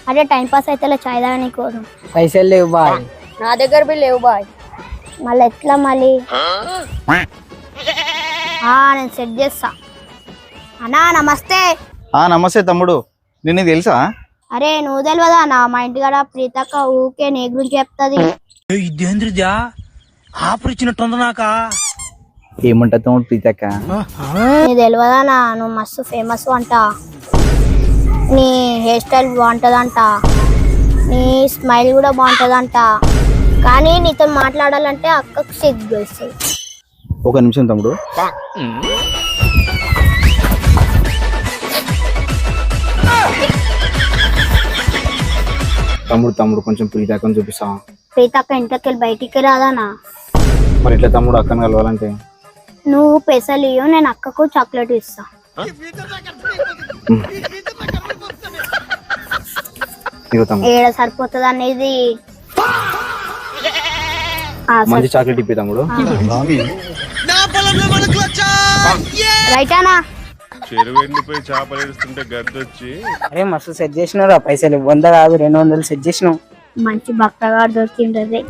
అరే time pass అయితే చాయ్ తాగా నీకు పైసలు లేవు బాయ్. నా దగ్గర బి లేవు బాయ్. మళ్ళీ ఎట్లా మళ్ళీ నేను సెట్ చేస్తా. అన్నా నమస్తే. నమస్తే తమ్ముడు, నిన్ను తెలుసా? అరే నువ్వు తెలియదా అన్న, మా ఇంటికాడ ప్రీతక్క ఊకే నీ గురించి చెప్తుంది. ఇదేంద్రిజా ఆపరిచినట్టుంది నాక. ఏమంటా తమ్ముడు ప్రీతక్క? నీ తెలియదానా, నువ్వు మస్తు ఫేమస్ అంట, నీ హెయిర్ స్టైల్ బాగుంటుందంట, నీ స్మైల్ కూడా బాగుంటుందంట. కానీ నీతో మాట్లాడాలంటే అక్కకు సిగ్గు వేస్తుంది. ఒక నిమిషం తమ్ముడు. తమ్ముడు కొంచెం ప్రీతక్కని చూపిస్తా. ప్రీతక్క ఇంట్లోకి వెళ్ళి బయటికి రాదానా? మరి ఎట్లా తమ్ముడు అక్కని కలవాలంటే? నువ్వు పైసలు ఇవ్వు, నేను అక్కకు చాక్లెట్ ఇస్తా. ఏడ సరిపోతుంది అనేది మంచి చాక్లెట్ ఇప్పి తమ్ముడు. రైటానా? చెరువు ఎండిపోయి చేపలు ఏడుస్తుంటే గద్దొచ్చి అరే మస్తు సెట్ చేసినావు రా. పైసలు 100 కాదు 200 సెట్ చేసినావు. మంచి బక్కగా దొరికిండ్రే.